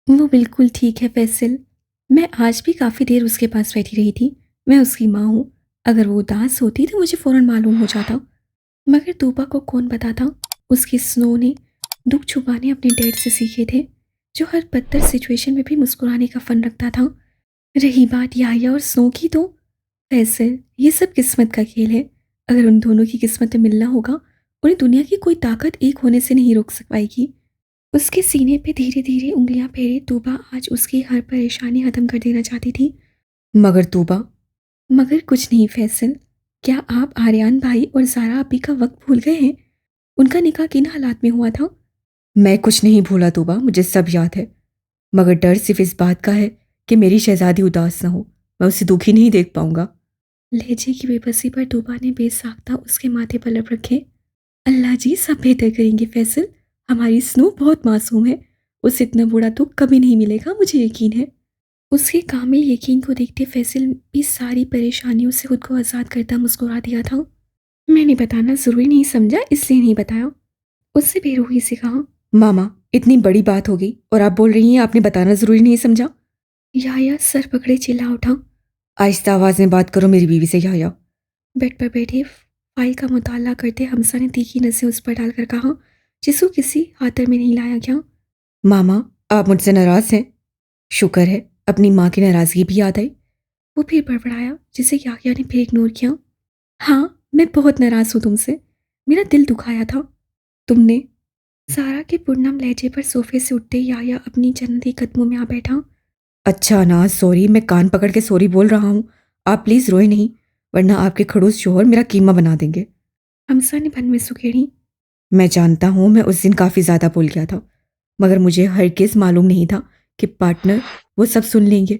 वो बिल्कुल ठीक है फैसल। मैं आज भी काफ़ी देर उसके पास बैठी रही थी। मैं उसकी माँ हूँ। अगर वो उदास होती तो मुझे फ़ौरन मालूम हो जाता। मगर तूबा को कौन बताता। उसकी स्नो ने दुख छुपाने अपने डैड से सीखे थे, जो हर बदतर सिचुएशन में भी मुस्कुराने का फ़न रखता था। रही बात याया और स्नो की तो फैसल, ये सब किस्मत का खेल है। अगर उन दोनों की किस्मत में मिलना होगा, उन्हें दुनिया की कोई ताकत एक होने से नहीं रोक सक पाएगी। उसके सीने पे धीरे धीरे उंगलियां फेरे तूबा आज उसकी हर परेशानी खत्म कर देना चाहती थी। मगर तूबा। मगर कुछ नहीं फैसल। क्या आप आर्यन भाई और जारा अभी का वक्त भूल गए हैं? उनका निकाह किन हालात में हुआ था? मैं कुछ नहीं भूला तूबा, मुझे सब याद है। मगर डर सिर्फ इस बात का है कि मेरी शहजादी उदास ना हो। मैं उसे दुखी नहीं देख पाऊंगा। लहजे की बेबसी पर तूबा ने बेसाख्ता उसके माथे पर लब रखे। अल्लाह जी सब बेहतर करेंगे फैसल। हमारी स्नो बहुत मासूम है। उसे इतना बुरा दुख कभी नहीं मिलेगा, मुझे यकीन है। उसके कामिल यकीन को देखते फैसल भी सारी परेशानियों से खुद को आज़ाद करता मुस्कुरा दिया था। मैंने बताना ज़रूरी नहीं समझा, इसलिए नहीं बताया। उससे बेरूही से कहा। मामा, इतनी बड़ी बात हो गई और आप बोल रही हैं आपने बताना जरूरी नहीं समझा। याया सर पकड़े चिल्ला उठा। आहिस्ता आवाज में बात करो मेरी बीवी से याया। बेड पर बैठे फाइल का मुताला करते हमसा ने तीखी नसें उस पर डालकर कहा, जिसको किसी खातर में नहीं लाया गया। मामा, आप मुझसे नाराज हैं? शुक्र है अपनी माँ की नाराजगी भी याद आई। वो फिर बड़बड़ाया, जिसे याया ने फिर इग्नोर किया। हाँ, मैं बहुत नाराज हूँ तुमसे। मेरा दिल दुखाया था। तुमने सारा के पुरनम लहजे पर सोफे से उठते याया अपनी जन्नती कदमों में आ बैठा। अच्छा ना, सॉरी, मैं कान पकड़ के सॉरी बोल रहा हूँ। आप प्लीज रोए नहीं, वरना आपके खड़ूस शोहर मेरा कीमा बना देंगे। हमसा ने भन में सुकेड़ी। मैं जानता हूँ मैं उस दिन काफी ज्यादा बोल गया था, मगर मुझे हरगिज मालूम नहीं था कि पार्टनर वो सब सुन लेंगे।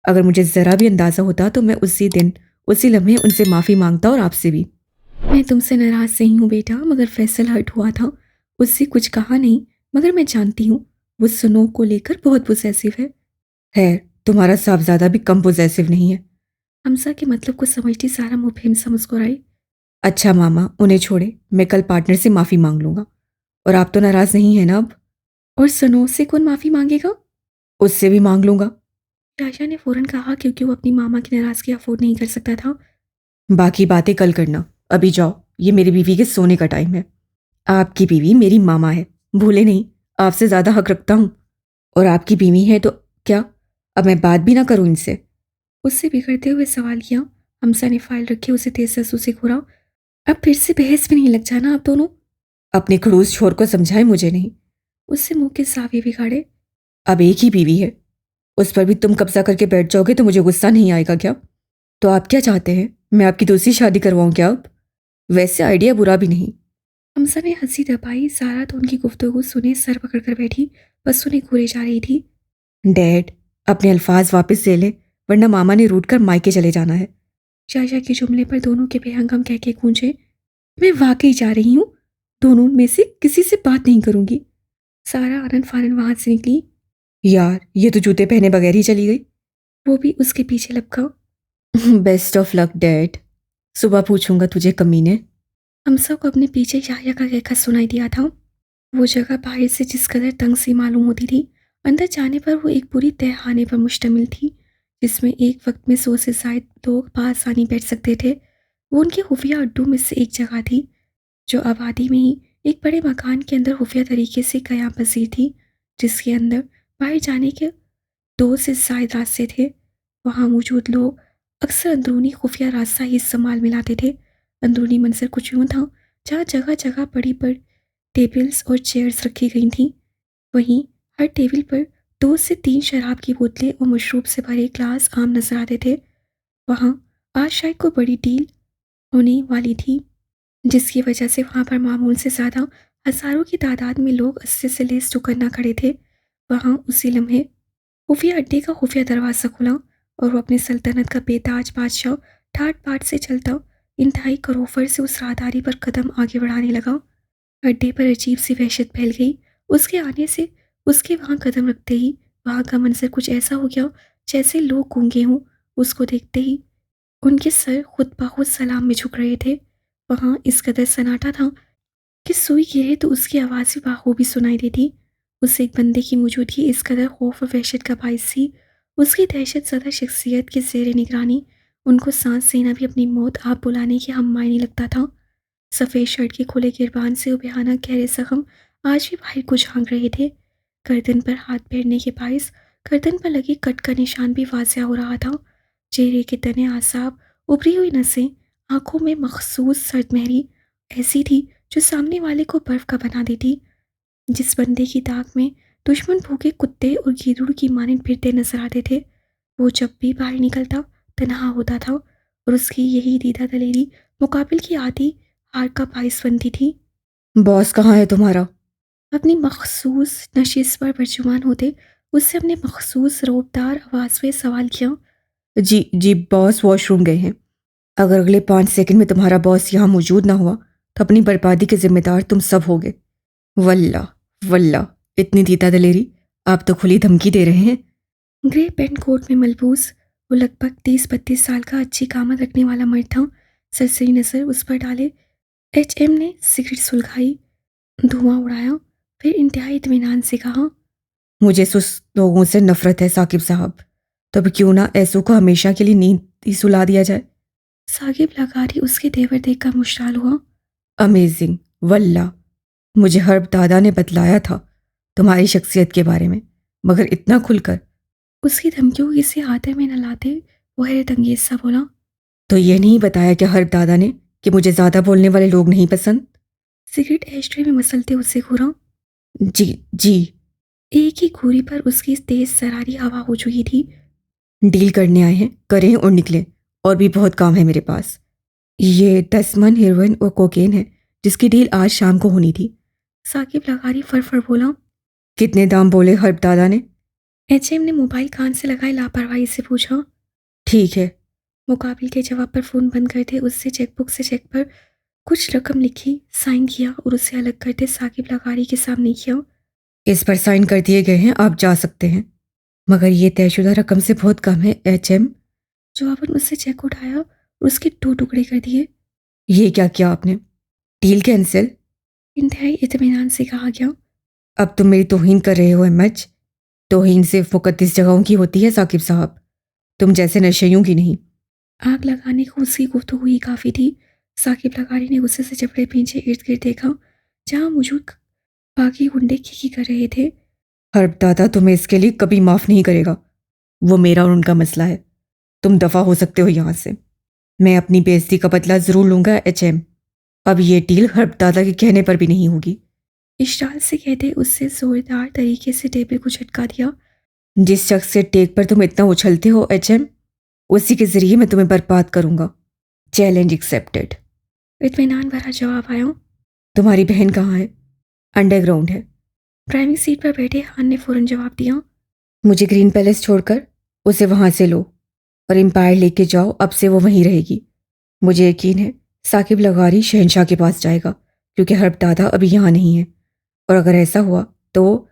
अगर मुझे ज़रा भी अंदाज़ा होता तो मैं उसी दिन, उसी लम्हे उनसे माफ़ी मांगता, और आपसे भी। मैं तुमसे नाराज नहीं हूँ बेटा, मगर फैसल हर्ट हुआ था। उससे कुछ कहा नहीं, मगर मैं जानती हूँ वो सुनो को लेकर बहुत पोसेसिव है। है, तुम्हारा साहबजादा भी कम पॉजेसिव नहीं है। हमसा के मतलब को समझती सारा मुफहिम सा मुस्कुराई। अच्छा मामा, उन्हें छोड़े, मैं कल पार्टनर से माफ़ी मांग लूँगा। और आप तो नाराज़ नहीं है ना अब? और सनो से कौन माफी मांगेगा? उससे भी मांग लूँगा। शाशा ने फौरन कहा, क्योंकि वो अपनी मामा की नाराजगी अफोर्ड नहीं कर सकता था। बाकी बातें कल करना, अभी जाओ, ये मेरी बीवी के सोने का टाइम है। आपकी बीवी मेरी मामा है, भूले नहीं। आपसे ज़्यादा हक रखता हूँ। और आपकी बीवी है तो क्या अब मैं बात भी ना करूँ इनसे? उससे बिगड़ते हुए सवाल किया। हमसा ने फाइल रखी उसे तेज ससु से घूरा। अब फिर से बहस में नहीं लग जाना आप दोनों। अपने खड़ूस छोर को समझाए, मुझे नहीं। उससे मुंह के सावे बिगाड़े। अब एक ही बीवी है, उस पर भी तुम कब्जा करके बैठ जाओगे तो मुझे गुस्सा नहीं आएगा क्या? तो आप क्या चाहते हैं, मैं आपकी दूसरी शादी करवाऊं क्या अब? वैसे आइडिया बुरा भी नहीं। हमसा ने हंसी दबाई। सारा तो उनकी गुफ्तगू सुने सर पकड़कर बैठी, बस उन्हें घूरे जा रही थी। डैड, अपने अल्फाज वापस ले ले, वरना मामा ने रूठ कर मायके चले जाना है। चाचा के जुमले पर दोनों के बेहंगम कह के गूंजे। मैं वाकई जा रही हूँ। दोनों में से किसी से बात नहीं करूंगी। सारा आनन फानन वहां से निकली। यार, ये तो जूते पहने बगैर ही चली गई। वो भी उसके पीछे लपका। बेस्ट ऑफ लक डैड, सुबह पूछूंगा तुझे कमीने। हमसा को अपने पीछे याया का कहकर सुनाई दिया था। वो जगह बाहर से जिस कदर तंग सी मालूम होती थी, अंदर जाने पर वो एक पूरी तहखाने पर मुश्तमिल थी, जिसमें एक वक्त में 100 से शायद लोग बासानी बैठ सकते थे। वो उनके खुफिया अड्डों में से एक जगह थी, जो आबादी में ही एक बड़े मकान के अंदर खुफिया तरीके से कयाम पसीर थी, जिसके अंदर बाहर जाने के 2 से शायद रास्ते थे। वहाँ मौजूद लोग अक्सर अंदरूनी खुफिया रास्ता ही इस्तेमाल में लाते थे। अंदरूनी मंजर कुछ यूँ था, जहाँ जगह जगह बड़ी बड़ी टेबल्स और चेयर्स रखी गई थीं। वहीं हर टेबल पर 2 से 3 शराब की बोतलें और मशरूब से भरे ग्लास आम नजर आते थे। वहाँ आज शायद कोई बड़ी डील होने वाली थी, जिसकी वजह से वहाँ पर मामूल से ज़्यादा हज़ारों की तादाद में लोग अस्से से लेस होकर ना खड़े थे। वहाँ उसी लम्हे खुफिया अड्डे का खुफिया दरवाज़ा खुला, और वो अपने सल्तनत का बेताज बादशाह ठाट बाट से चलता इंतहाई करोफर से उस राहदारी पर कदम आगे बढ़ाने लगा। अड्डे पर अजीब सी वहशत फैल गई। उसके आने से, उसके वहाँ कदम रखते ही वहाँ का मंजर कुछ ऐसा हो गया, जैसे लोग गूंगे हों। उसको देखते ही उनके सर खुद ब खुद सलाम में झुक रहे थे। वहाँ इस कदर सन्नाटा था कि सुई गिरे तो उसकी आवाज़ भी बाखूबी सुनाई देती। उस एक बंदे की मौजूदगी इस कदर खौफ और वहशत का बायस थी। उसकी दहशत ज़दा शख्सियत के ज़ेर निगरानी उनको सांस लेना भी अपनी मौत आप बुलाने के हम मायने लगता था। सफ़ेद शर्ट के खुले गिरबान से बेहाना गहरे जख्म आज भी बाहर को झांक रहे थे। गर्दन पर हाथ फेरने के बायस गर्दन पर लगे कट का निशान भी वाज़िह हो रहा था। चेहरे के तने आसाब, उभरी हुई नसें, आंखों में मखसूस सर्द मेहरी ऐसी थी जो सामने वाले को बर्फ का बना देती। जिस बंदे की ताक में दुश्मन भूखे कुत्ते और गीदड़ की मानद फिरते नजर आते थे, वो जब भी बाहर निकलता तनहा होता था और उसकी यही दीदा दलेरी मुकाबिल की आधी हार का बायस बनती थी। बॉस कहाँ है तुम्हारा? अपनी मखसूस नशिश पर बरजुमान होते उससे अपने मखसूस रौबदार आवाज़ में सवाल किया। जी जी बॉस वॉशरूम गए हैं। अगर अगले 5 सेकंड में तुम्हारा बॉस यहाँ मौजूद ना हुआ तो अपनी बर्बादी के जिम्मेदार तुम सब होगे। वल्ला वल्ला, इतनी तीता दलेरी, आप तो खुली धमकी दे रहे हैं। ग्रे पेंट कोट में मलबूस वो लगभग 30-32 साल का अच्छी कामत रखने वाला मर्द था। सरसरी नजर उस पर डाले एचएम ने सिगरेट सुलगाई, धुआं उड़ाया, फिर इंतहाई इत्मीनान से कहा। मुझे सुस्त लोगों से नफरत है साकिब साहब। तब क्यों ना ऐसों को हमेशा के लिए नींद ही सुला दिया जाए। साकिब लगारी उसके तेवर देखकर मुश्ताल हुआ। अमेजिंग, वल्ला, मुझे हर्ब दादा ने बतलाया था तुम्हारी शख्सियत के बारे में, मगर इतना खुलकर। उसकी धमकियों की से आदर में न लाते वो हैरत अंगेज सा बोला। तो ये नहीं बताया क्या हर्ब दादा ने कि मुझे ज्यादा बोलने वाले लोग नहीं पसंद? सिगरेट एस्ट्रे में मसलते उससे घूरा। जी जी। एक ही घूरी पर उसकी तेज सरारी हवा हो चुकी थी। डील करने आए हैं, करें और निकलें। और भी बहुत काम है मेरे पास। ये 10 मन हेरोइन और कोकेन है जिसकी डील आज शाम को होनी थी। साकिब लगारी फर बोला। कितने दाम बोले हर्ब दादा ने? एचएम ने मोबाइल कान से लगाए लापरवाही से पूछा। ठीक है। मुकाबिल के जवाब पर फोन बंद करते उससे चेकबुक से चेक पर कुछ रकम लिखी, साइन किया और उसे अलग करते साकिब लगारी के सामने किया। इस पर साइन कर दिए गए हैं, आप जा सकते हैं। मगर ये तयशुदा रकम से बहुत कम है एचएम। जवाबन उससे चेक उठाया और उसके 2 टुकड़े कर दिए। ये क्या किया आपने? Deal cancel? इंतहाई इत्मीनान से कहा गया। अब तुम मेरी तौहीन कर रहे हो एमएच। तौहीन सिर्फ मुकद्दस जगहों की होती है साकिब साहब, तुम जैसे नशेइयों की नहीं। आग लगाने को उसकी गुफ्तगू ही काफ़ी थी। साकिब लगारी ने गुस्से से जबड़े पीछे इर्द गिर्द देखा जहाँ मौजूद बाकी गुंडे खिखी कर रहे थे। हर्ब दादा तुम्हें इसके लिए कभी माफ नहीं करेगा। वो मेरा और उनका मसला है। तुम दफा हो सकते हो यहाँ से। मैं अपनी बेइज्जती का बदला जरूर लूंगा एचएम। अब ये डील हर्ब दादा के कहने पर भी नहीं होगी। इशारे से कहते उससे जोरदार तरीके से टेबल को झटका दिया। जिस शख्स से टेक पर तुम इतना उछलते हो एचएम, उसी के जरिए मैं तुम्हें बर्बाद करूंगा। Challenge accepted. इत्मीनान भरा जवाब आया। तुम्हारी बहन कहाँ है? अंडरग्राउंड है। ड्राइविंग सीट पर बैठे हान ने फौरन जवाब दिया। मुझे ग्रीन पैलेस छोड़कर उसे वहां से लो और एम्पायर लेके जाओ। अब से वो वहीं रहेगी। मुझे यकीन है साकिब लगारी शहनशाह के पास जाएगा क्योंकि हर्ब दादा अभी यहाँ नहीं है, और अगर ऐसा हुआ तो वो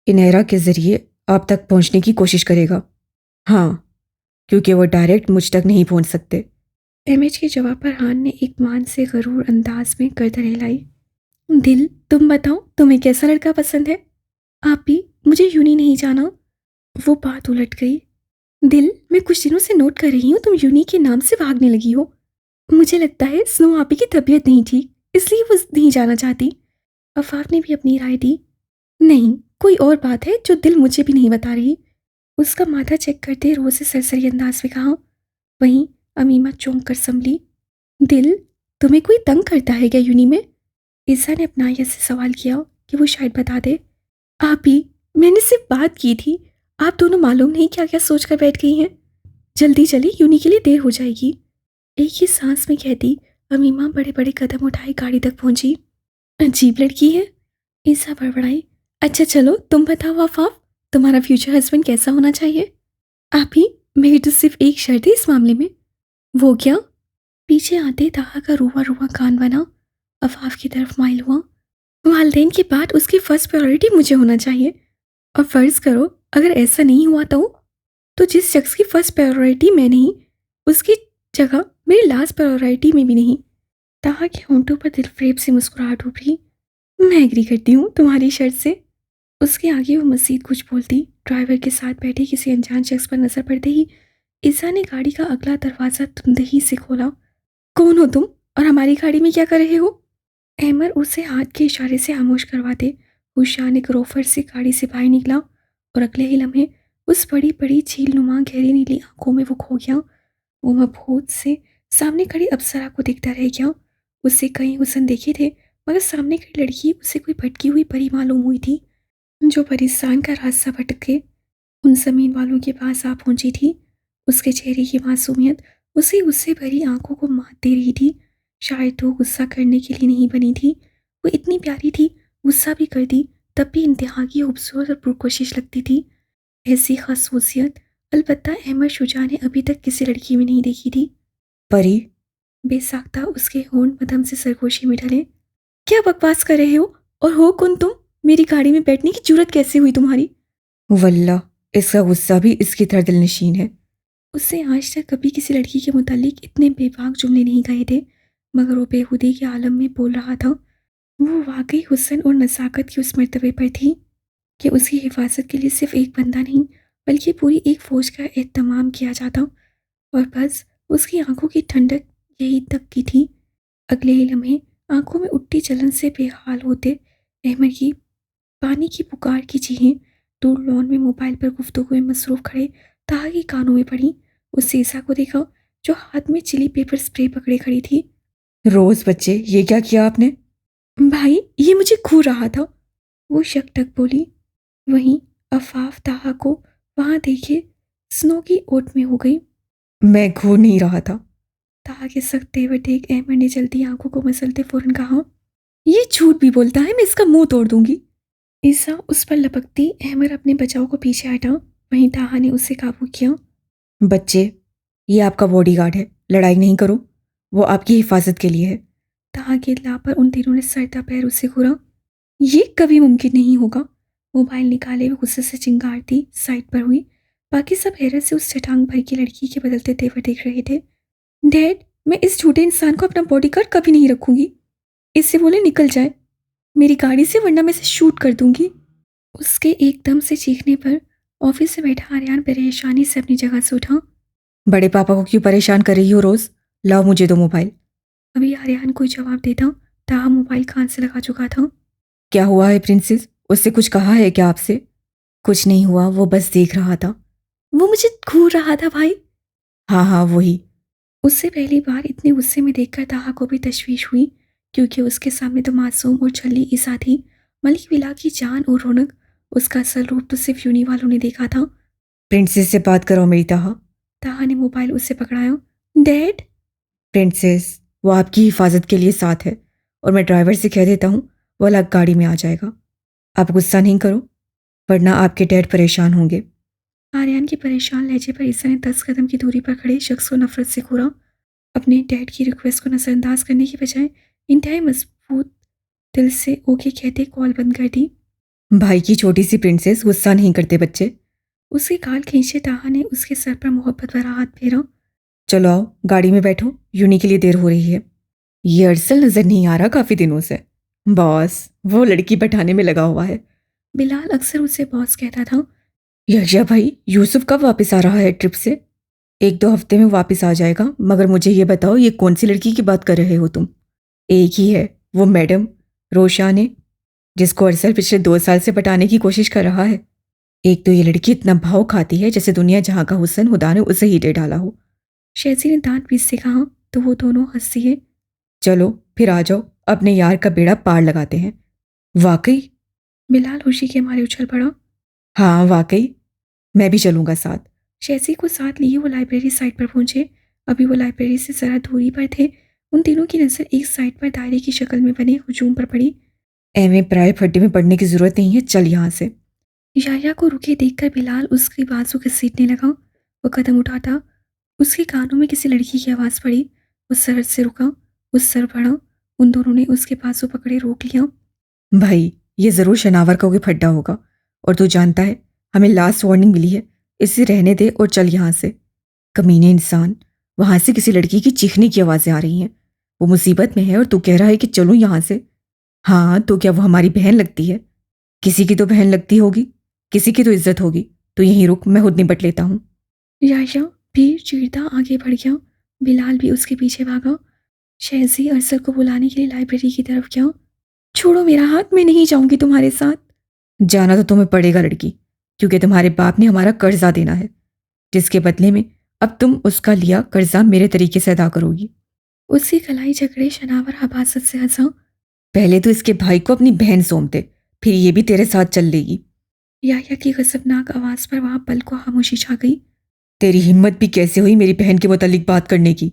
इनेरा के जरिए आप तक पहुंचने की कोशिश करेगा। हाँ, क्योंकि वो डायरेक्ट मुझ तक नहीं पहुंच सकते। एमएच के जवाब पर हान ने एक मान से गरूर अंदाज में गर्दन हिलाई। दिल, तुम बताओ तुम्हें कैसा लड़का पसंद है? आप भी मुझे यूनी नहीं जाना। वो बात उलट गई। दिल, मैं कुछ दिनों से नोट कर रही हूँ तुम यूनी के नाम से भागने लगी हो। मुझे लगता है स्नो आपी की तबीयत नहीं ठीक, इसलिए वो नहीं जाना चाहती। अफाफ ने भी अपनी राय दी। नहीं, कोई और बात है जो दिल मुझे भी नहीं बता रही। उसका माथा चेक करते रोज से सरसरी अंदाज में कहा। वहीं अमीमा चौंक कर संभली। दिल, तुम्हें कोई तंग करता है क्या यूनी में? ईसा ने अपनायत से सवाल किया कि वो शायद बता दे। आप ही, मैंने सिर्फ बात की थी। आप दोनों मालूम नहीं क्या क्या सोच कर बैठ गई हैं। जल्दी चली, यूनी के लिए देर हो जाएगी। एक ही सांस में कहती अमीमा बड़े बड़े कदम उठाए गाड़ी तक पहुंची। अजीब लड़की है, ईसा बड़बड़ाई। अच्छा चलो तुम बताओ आफाफ, तुम्हारा फ्यूचर हस्बैंड कैसा होना चाहिए? आप ही, मेरी तो सिर्फ एक शर्त है इस मामले में। वो क्या? पीछे आते ताहा का रुआ रुआ कान बना अफाफ की तरफ माइल हुआ। वालदेन के बाद उसकी फर्स्ट प्रायोरिटी मुझे होना चाहिए। और फर्ज करो अगर ऐसा नहीं हुआ तो जिस शख्स की फर्स्ट प्रायोरिटी मैं नहीं, उसकी जगह मेरी लास्ट प्रायोरिटी में भी नहीं। ताहा के होंठों पर दिलफरेब से मुस्कुराहट उभरी। मैं एग्री करती हूँ तुम्हारी शर्त से। उसके आगे वो मज़ीद कुछ बोलती, ड्राइवर के साथ बैठे किसी अनजान शख्स पर नज़र पड़ते ही ईसा ने गाड़ी का अगला दरवाज़ा तुंदही से खोला। कौन हो तुम और हमारी गाड़ी में क्या कर रहे हो? अहमद उसे हाथ के इशारे से खामोश करवाते हुशान एक रोफर से गाड़ी से बाहर निकला और अगले ही लम्हे उस बड़ी बड़ी झील नुमा गहरी नीली आंखों में वो खो गया। वो मबहूत से सामने खड़ी अप्सरा को देखता रह गया। उससे कई हुस्न देखे थे, मगर सामने खड़ी लड़की उसे कोई भटकी हुई परी मालूम हुई थी, जो परिस्तान का रास्ता भटक के उन जमीन वालों के पास आ पहुंची थी। उसके चेहरे की मासूमियत उसे उससे भरी आंखों को मात दे रही थी। शायद वो गुस्सा करने के लिए नहीं बनी थी, वो इतनी प्यारी थी, गुस्सा भी कर दी तब भी इंतहा की खूबसूरत और पुरकोशिश लगती थी। ऐसी खसूसियत अलबत्ता अहमद शुजा ने अभी तक किसी लड़की में नहीं देखी थी। परी, बेसाख्ता उसके होंठ मदम से सरगोशी में ढले। क्या बकवास कर रहे हो और हो कौन तुम? मेरी गाड़ी में बैठने की जरूरत कैसे हुई तुम्हारी? वल्लाह, इसका गुस्सा भी इसकी तरह दिलनशीन है। उससे आज तक कभी किसी लड़की के मुतालिक इतने बेबाक जुमले नहीं कहे थे, मगर वो बेहूदी के आलम में बोल रहा था। वो वाकई हुस्न और नज़ाकत की उस मर्तबे पर थी कि उसकी हिफाजत के लिए सिर्फ एक बंदा नहीं, बल्कि पूरी एक फौज का एहतमाम किया जाता। और बस उसकी आंखों की ठंडक यही तक की थी। अगले ही लम्हे आंखों में उठती जलन से बेहाल होते अहमद की पानी की पुकार की चीखें दूर लॉन में मोबाइल पर गुफ्तगू में मसरूफ खड़े ताहा की कानों में पड़ी। उस सीसा को देखा जो हाथ में चिली पेपर स्प्रे पकड़े खड़ी थी। रोज बच्चे, ये क्या किया आपने? भाई, ये मुझे घूर रहा था, वो शक बोली। वहीं अफाफ ताहा को वहां देखे स्नो की ओट में हो गई। मैं घूर नहीं रहा था। ताहा के सख्त तेवर देख अहमद ने जल्दी आंखों को मसलते फौरन कहा, ये झूठ भी बोलता है, मैं इसका मुंह तोड़ दूंगी। ईसा उस पर लपकती अहमद अपने बचाव को पीछे हटा। वहीं ताहा ने उसे काबू किया। बच्चे, ये आपका बॉडीगार्ड है, लड़ाई नहीं करो, वो आपकी हिफाजत के लिए है। ताहा के इत्तला पर उन तीनों ने सरता पैर उसे घूरा। ये कभी मुमकिन नहीं होगा। मोबाइल निकाले हुए गुस्से से चिंगारती साइड पर हुई। बाकी सब हैरत से उस चटांग भर की लड़की के बदलते तेवर देख रहे थे। डैड, मैं इस झूठे इंसान को अपना बॉडीगार्ड कभी नहीं रखूंगी। इससे बोले निकल जाए मेरी गाड़ी से, वरना मैं इसे शूट कर दूंगी। उसके एकदम से चीखने पर ऑफिस से बैठा आर्यन परेशानी से अपनी जगह से उठा। बड़े पापा को क्यों परेशान कर रही हो रोज? लाओ मुझे दो मोबाइल। अभी आर्यन कोई जवाब देता, ताहा मोबाइल कान से लगा चुका था। क्या हुआ है प्रिंसेस? उससे कुछ कहा है क्या आपसे? कुछ नहीं हुआ, वो बस देख रहा था। वो मुझे घूर रहा था भाई। हाँ हाँ, वही। उससे पहली बार इतने गुस्से में देखकर ताहा को भी तशवीश हुई, क्योंकि उसके सामने तो मासूम और छल्ली ईसा थी। मलिक विला की जान और रौनक, उसका असल रूप तो सिर्फ यूनी वालों ने देखा था। प्रिंसेस से बात करो मेरी ताहा। ताहा ने मोबाइल उससे पकड़ाया। डैड, प्रिंसेस, वो आपकी हिफाजत के लिए साथ है, और मैं ड्राइवर से कह देता हूँ वो अलग गाड़ी में आ जाएगा। आप गुस्सा नहीं करो, वरना आपके डैड परेशान होंगे। आर्यन के परेशान लहजे पर ईसा ने 10 कदम की दूरी पर खड़े शख्स को नफरत से घूरा। अपने डैड की रिक्वेस्ट को नजरअंदाज करने के बजाय इंतहाई मजबूत दिल से ओके कहते कॉल बंद कर दी। भाई की छोटी सी प्रिंसेस गुस्सा नहीं करते बच्चे। उसके गाल खींचे ताहा ने उसके सर पर मोहब्बत भरा हाथ फेरा। चलो आओ, गाड़ी में बैठो, यूनी के लिए देर हो रही है। ये अरसल नजर नहीं आ रहा काफी दिनों से। बॉस वो लड़की बैठाने में लगा हुआ है। बिलाल अक्सर उसे बॉस कहता था। यहिया भाई, यूसुफ कब वापस आ रहा है ट्रिप से? 1-2 हफ्ते में वापस आ जाएगा, मगर मुझे ये बताओ, ये कौन सी लड़की की बात कर रहे हो तुम? एक ही है, वो मैडम रोशा ने, जिसको अरसल पिछले 2 साल से पटाने की कोशिश कर रहा है। एक तो ये लड़की इतना भाव खाती है जैसे दुनिया जहां का हुस्न खुदा ने उसे ही दे डाला हो। शहजी ने दांत पीसते कहा, तो वो दोनों हंस दिए। चलो फिर आ जाओ, अपने यार का बेड़ा पार लगाते हैं। वाकई? बिलाल खुशी के मारे उछल पड़ा। हाँ वाकई, मैं भी चलूंगा साथ। शहजी को साथ लिए वो लाइब्रेरी साइड पर पहुंचे। अभी वो लाइब्रेरी से जरा दूरी पर थे। उन तीनों की नजर एक साइड पर दायरे की शक्ल में बने हुजूम पर पड़ी। एवं प्राय फड्डे में पड़ने की जरूरत नहीं है, चल यहाँ से। याया को रुके देखकर बिलाल उसकी बाजू घसीटने लगा। वो कदम उठाता, उसके कानों में किसी लड़की की आवाज़ पड़ी। वो सरहद से रुका, उस सर बढ़ा। उन दोनों ने उसके बाजू पकड़े रोक लिया। भाई, ये जरूर शनावर का कोई फड्डा होगा, और तू जानता है हमें लास्ट वार्निंग मिली है, इसे रहने दे और चल यहाँ से। कमीने इंसान, वहां से किसी लड़की की चीखने की आवाजें आ रही हैं। वो मुसीबत में है और तू कह रहा है कि चलूं यहाँ से। हाँ तो क्या वो हमारी बहन लगती है? किसी की तो बहन लगती होगी, किसी की तो इज्जत होगी। तो यहीं रुक, मैं खुद निपट लेता हूँ। याया भी चिढ़ता आगे बढ़ गया। बिलाल भी उसके पीछे भागा। शहजी अरसल को बुलाने के लिए लाइब्रेरी की तरफ गया। छोड़ो मेरा हाथ, मैं नहीं जाऊंगी तुम्हारे साथ। जाना तो तुम्हें पड़ेगा लड़की, क्योंकि तुम्हारे बाप ने हमारा कर्जा देना है, जिसके बदले में अब तुम उसका लिया कर्जा मेरे तरीके से अदा करोगी। उसकी कलाई झगड़े शनावर हबासत से हंसा। पहले तो इसके भाई को अपनी बहन सौंप दे, फिर ये भी तेरे साथ चल लेगी। याया की गजबनाक आवाज पर वहां पल को खामोशी छा गई। तेरी हिम्मत भी कैसे हुई मेरी बहन के मुतालिक बात करने की?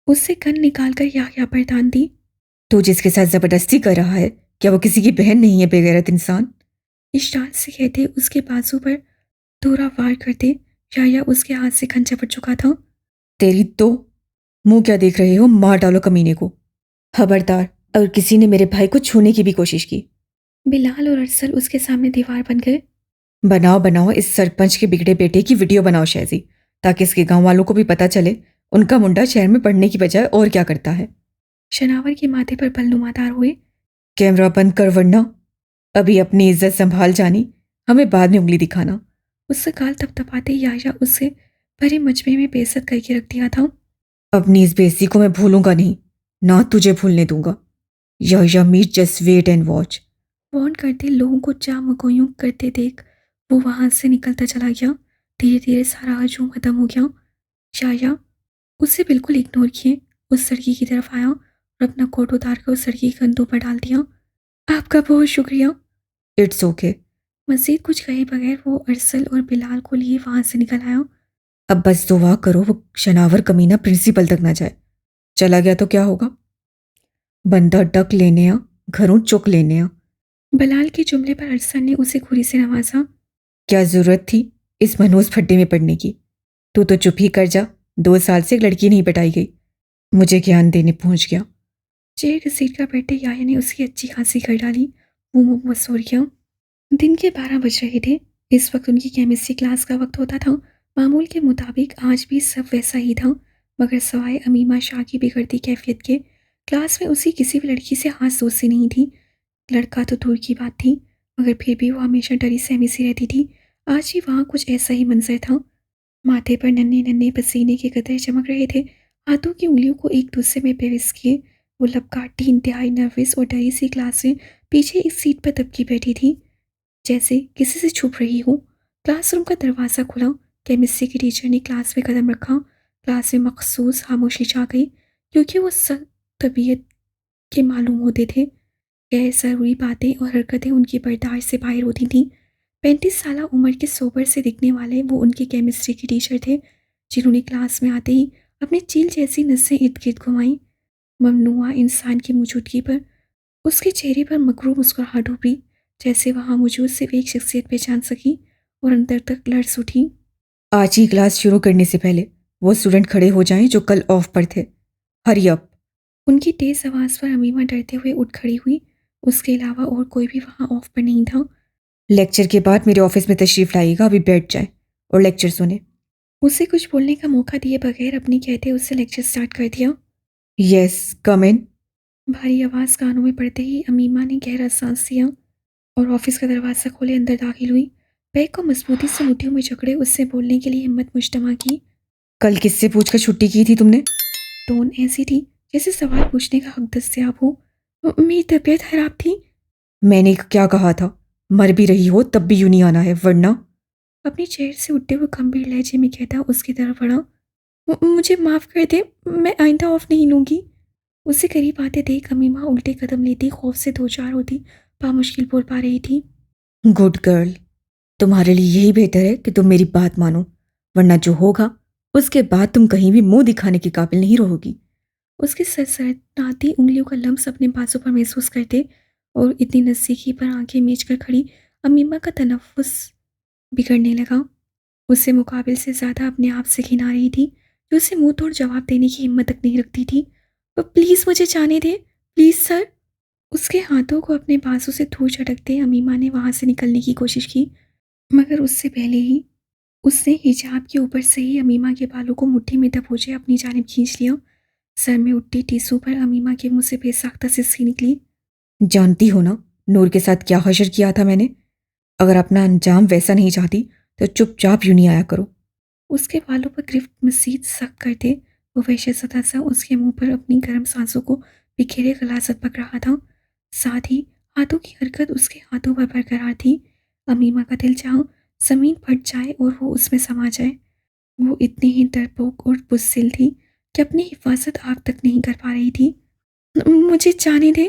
उससे गन निकालकर याया पर तान दी। तू जिसके साथ जबरदस्ती कर रहा है, क्या वो किसी की बहन नहीं है बेगैरत इंसान? इशार से कहते उसके बाजू पर दोहरा वार करते। याया उसके हाथ से गन झपट चुका था। तेरी तो मुंह क्या देख रहे हो, मार डालो कमीने को। खबरदार, अगर किसी ने मेरे भाई को छूने की भी कोशिश की। बिलाल और अरसल उसके सामने दीवार बन गए। बनाओ बनाओ, इस सरपंच के बिगड़े बेटे की वीडियो बनाओ शहजी, ताकि इसके गांव वालों को भी पता चले उनका मुंडा शहर में पढ़ने की बजाय और क्या करता है। शनावर के माथे पर बल नुमादार हुए। कैमरा बंद कर, वरना अभी अपनी इज्जत संभाल जानी, हमें बाद में उंगली दिखाना। उससे गाल थपथपाते याया उससे भरे मजमे में बेइज्जत करके रख दिया था। अपनी इस बेइज्जती को मैं भूलूंगा नहीं, ना तुझे भूलने दूंगा। या मीट, just wait and watch. Warn करते लोगों को चामगोयों करते देख वो वहां से निकलता चला गया। धीरे धीरे सारा हजूम खत्म हो गया। याया उसे बिल्कुल इग्नोर किए उस लड़की की तरफ आया और अपना कोट उतार कर उस लड़की के कंधों पर डाल दिया। आपका बहुत शुक्रिया। It's okay. मजीद कुछ कहे बगैर वो अरसल और बिलाल को लिए वहां से निकल आया। अब बस दुआ करो वो शनावर कमीना प्रिंसिपल तक ना जाए। चला गया तो क्या होगा? बंदा डक लेने आ, घरों चुक लेने आ। बिलाल के जुमले पर अरसल ने उसे घुरी से नवाजा। क्या जरूरत थी इस मनहूस फड्डे में पड़ने की? तू तो चुप ही कर जा, 2 साल से एक लड़की नहीं पटाई गई, मुझे ज्ञान देने पहुंच गया। चेयर सीट का बैठे याया ने उसकी अच्छी खासी कर डाली। वो मुंह मसोर गया। दिन के 12 बज रहे थे। इस वक्त उनकी केमिस्ट्री क्लास का वक्त होता था। मामूल के मुताबिक आज भी सब वैसा ही था, मगर सवाए अमीमा शाह की बिगड़ती कैफियत के क्लास में उसकी किसी भी लड़की से खास दोस्ती नहीं थी। लड़का तो दूर की बात थी, मगर फिर भी वो हमेशा डरी सहमी सी रहती थी। आज ही वहाँ कुछ ऐसा ही मंजर था। माथे पर नन्हे नन्हे पसीने के कतरे चमक रहे थे। हाथों की उंगलियों को एक दूसरे में पेविस किए वो लपकाटी इंतहाई नर्वस और डरी सी क्लास में पीछे एक सीट पर दबकी बैठी थी, जैसे किसी से छुप रही हो। क्लासरूम का दरवाज़ा खुला। केमिस्ट्री की टीचर ने क्लास में कदम रखा। क्लास में मखसूस खामोशी छा गई, क्योंकि वो सब तबीयत के मालूम होते थे। गैर ज़रूरी बातें और हरकतें उनकी बर्दाश्त से बाहर होती थीं। 35 साल उम्र के सोबर से दिखने वाले वो उनके केमिस्ट्री के टीचर थे, जिन्होंने क्लास में आते ही अपनी चील जैसी नसें इर्द गिर्द घुमाई। ममनुआ इंसान की मौजूदगी पर उसके चेहरे पर मकरूर मुस्कुराहट उभरी, जैसे वहाँ मौजूद सिर्फ एक शख्सियत पहचान सकी और अंदर तक लर्ज उठी। आज ही क्लास शुरू करने से पहले वो स्टूडेंट खड़े हो जाएं जो कल ऑफ पर थे। Hurry up. उनकी तेज आवाज़ पर अमीमा डरते हुए उठ खड़ी हुई। उसके अलावा और कोई भी वहाँ ऑफ पर नहीं था। लेक्चर के बाद मेरे ऑफिस में तशरीफ लाइएगा, अभी बैठ जाए और लेक्चर सुने। उसे कुछ बोलने का मौका दिए बगैर अपनी कहते उससे लेक्चर स्टार्ट कर दिया। यस, कम इन। भारी आवाज़ कानों में पड़ते ही अमीमा ने गहरा सांस लिया और ऑफिस का दरवाज़ा खोले अंदर दाखिल हुई। बैग को मजबूती से मुट्ठियों में जकड़े उससे बोलने के लिए हिम्मत मुजतमा की। कल किससे पूछकर छुट्टी की थी तुमने? टोन ऐसी थी जैसे सवाल पूछने का हक दस्तियाब हो। मेरी तबीयत खराब थी। मैंने क्या कहा था? मर भी रही हो तब भी यूं नहीं आना है, वरना। अपनी चेयर से उठते हुए गंभीर लहजे में कहता उसकी तरफ बढ़ा। मुझे माफ़ कर दे, मैं आइंदा ऑफ नहीं लूँगी। उससे करीब आते देख अमीमा उल्टे कदम लेती खौफ से दो चार होती बामुश्किल बोल पा रही थी। गुड गर्ल, तुम्हारे लिए यही बेहतर है कि तुम मेरी बात मानो, वरना जो होगा उसके बाद तुम कहीं भी मुंह दिखाने के काबिल नहीं रहोगी। उसकी सरसराती उंगलियों का लम्स अपने बाजू पर महसूस करते और इतनी नज़दीकी पर आंखें मीच कर खड़ी अमीमा का तनफ्फुस बिगड़ने लगा। उससे मुकाबिल से ज़्यादा अपने आप से घिना रही थी, जो उसे मुंह तोड़ जवाब देने की हिम्मत तक नहीं रखती थी। प्लीज़ मुझे जाने दे, प्लीज़ सर। उसके हाथों को अपने बाजू से दूर झटकते अमीमा ने वहाँ से निकलने की कोशिश की, मगर उससे पहले ही उसने हिजाब के ऊपर से ही अमीमा के बालों को मुट्ठी में दबोचे अपनी जानिब खींच लिया। सर में उठती टीसू पर अमीमा के मुंह से बेसाख्ता सिसकी निकली। जानती हो ना नूर के साथ क्या हशर किया था मैंने? अगर अपना अंजाम वैसा नहीं चाहती तो चुपचाप यूँ नहीं आया करो। उसके बालों पर गिरफ्त मज़ीद सख्त करते वो वहशत सा उसके मुंह पर अपनी गर्म सांसों को बिखेरे गलासत पक रहा था। साथ ही हाथों की हरकत उसके हाथों पर बरकरार थी। अमीमा का दिल चाह ज़मीन फट जाए और वो उसमें समा जाए। वो इतनी ही डरपोक और बुज़दिल थी कि अपनी हिफाजत आप तक नहीं कर पा रही थी। मुझे जाने दे।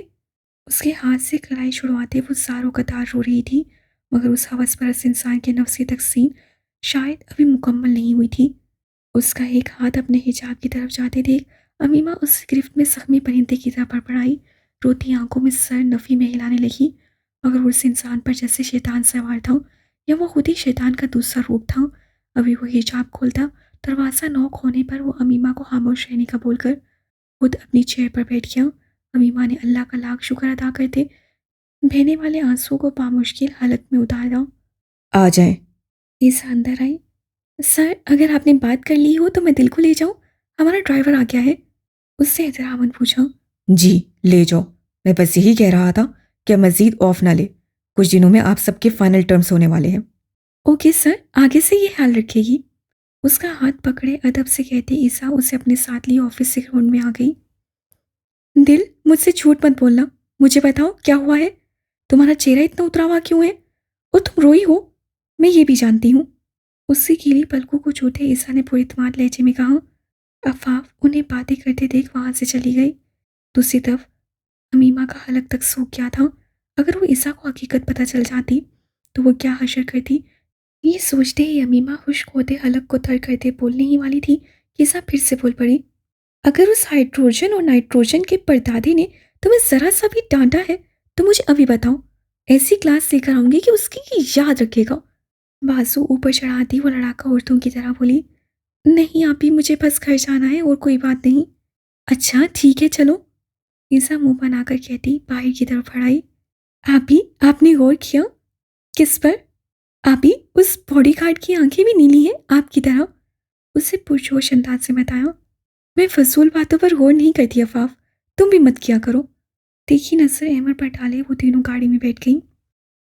उसके हाथ से कलाई छुड़वाते वो ज़ारों कतार रो रही थी, मगर उस हवस परस्त इंसान के नफ्सी तकसीम शायद अभी मुकम्मल नहीं हुई थी। उसका एक हाथ अपने हिजाब की तरफ जाते देख अमीमा उस गिरफ्त में ज़ख्मी परिंदे की तरह बड़बड़ाई, रोती आंखों में सर नफ़ी में हिलाने लगी। मगर उस इंसान पर जैसे शैतान सवार था, या वो खुद ही शैतान का दूसरा रूप था। अभी वो हिजाब खोलता, दरवाज़ा नॉक होने पर वो अमीमा को खामोश रहने का बोलकर खुद अपनी चेयर पर बैठ गया। अमीमा ने अल्लाह का लाख शुक्र अदा करते बहने वाले आंसुओं को बामुश्किल हालत में उतारा। आ जाएँ। ईसा अंदर आई। सर, अगर आपने बात कर ली हो तो मैं दिल को ले जाऊं। हमारा ड्राइवर आ गया है। उससे एहतरामन पूछा। जी, ले जाओ। मैं बस यही कह रहा था कि मज़ीद ऑफ ना ले। कुछ दिनों में आप सबके फाइनल टर्म्स होने वाले हैं। ओके सर, आगे से ये ख्याल रखेगी। उसका हाथ पकड़े अदब से कहती ईसा उसे अपने साथ लिए ऑफिस से ग्राउंड में आ गई। दिल, मुझसे झूठ मत बोलना। मुझे बताओ क्या हुआ है। तुम्हारा चेहरा इतना उतरा हुआ क्यों है, और तुम रोई हो। मैं ये भी जानती हूँ। उसकी गीली पलकों को छूते ईसा ने पुरइत्माद लहजे में कहा। अफाफ उन्हें बातें करते देख वहां से चली गई। दूसरी तरफ अमीमा का हलक तक सूख गया था। अगर वो ईसा को हकीकत पता चल जाती तो वो क्या हशर करती। ये सोचते ही अमीमा खुश्क होते हलक को तर करते बोलने ही वाली थी कि ईसा फिर से बोल पड़ी। अगर उस हाइड्रोजन और नाइट्रोजन के परदादे ने तुम्हें जरा सा भी डांटा है तो मुझे अभी बताओ। ऐसी क्लास लेकर आऊंगी कि उसकी याद रखेगा। बाजू ऊपर चढ़ाती वो लड़ाका औरतों की तरह बोली। नहीं आप ही, मुझे बस घर जाना है और कोई बात नहीं। अच्छा ठीक है चलो। ईसा मुंह बनाकर कहती बाहर की तरफ बढ़ाई। आप ही, आपने गौर किया? किस पर? आप ही, उस बॉडीगार्ड की आंखें भी नीली हैं आपकी तरह। उसे पुरजोश अंदाज से बताया। मैं फजूल बातों पर गौर नहीं करती अफाफ, तुम भी मत किया करो। तीखी नजर अहमद पर डाले वो तीनों गाड़ी में बैठ गईं।